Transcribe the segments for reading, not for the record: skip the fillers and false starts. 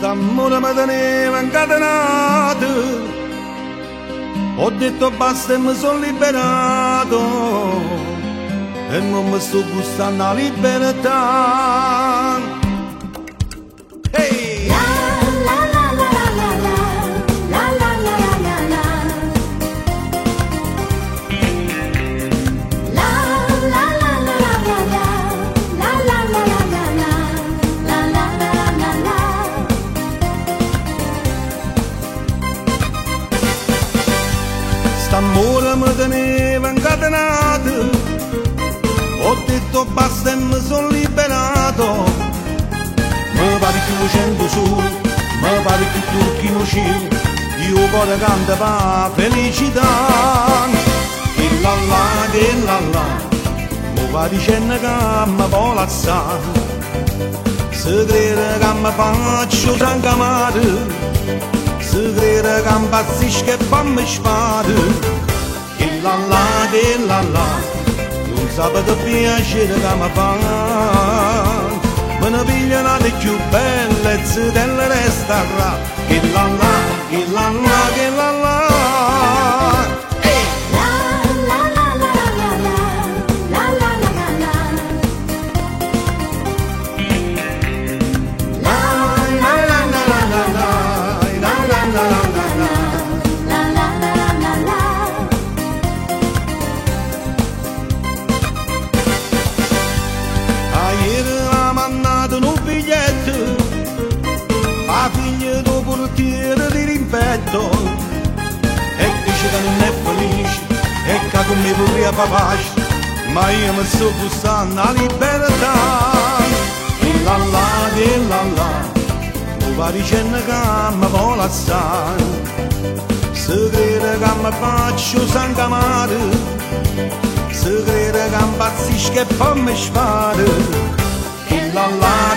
St'amore mi teneva incatenato, ho detto basta e mi sono liberato e non mi sto gustando la libertà. Hey! St'amore mi teneva incatenato, ho detto basta e mi sono liberato. Mi pare che lucendo su, mi pare che turchino cielo, io cuore canta per felicità. Che la la, mi va dicendo che mi vuole assare, se crede che mi faccio trancamare, se crede che impazzisco e poi mi sparo. Che la la, non sapete piacere che mi fa. Me ne pigliano le più belle e se te le resta là. Che la la, che la la, che la la. La figlia del portiere di rimpetto e dice che non è felice e che con me vorrei pace, ma io mi sto gustando la libertà. E la mi va dicendo che mi vuole assare, se crede che mi faccio sangamare, se crede che impazzisco e poi mi sparo.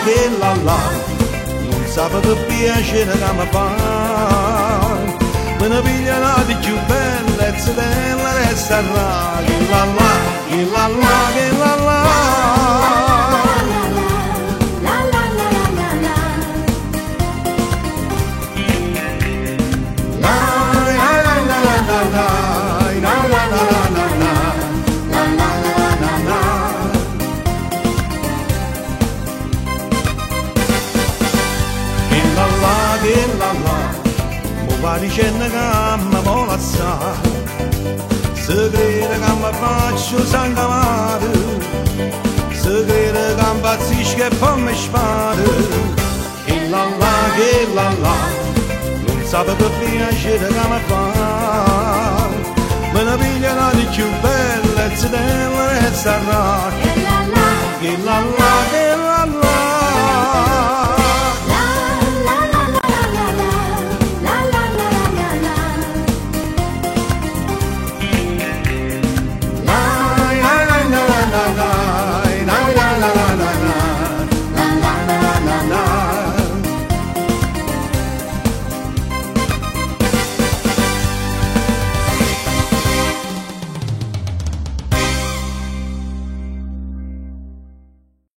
Che la non sapete piacere che mi fa. Me ne pigliano di più belle e se te la resta là. Che la la, che la la, che la la. Mi va dicendo che mi vuole assare, se crede che mi faccio sangamare, se crede che impazzisco e poi mi sparo. Che la la, non sapete piacere che mi fa. Me ne pigliano di più belle e se te la resta là. Che la la, che la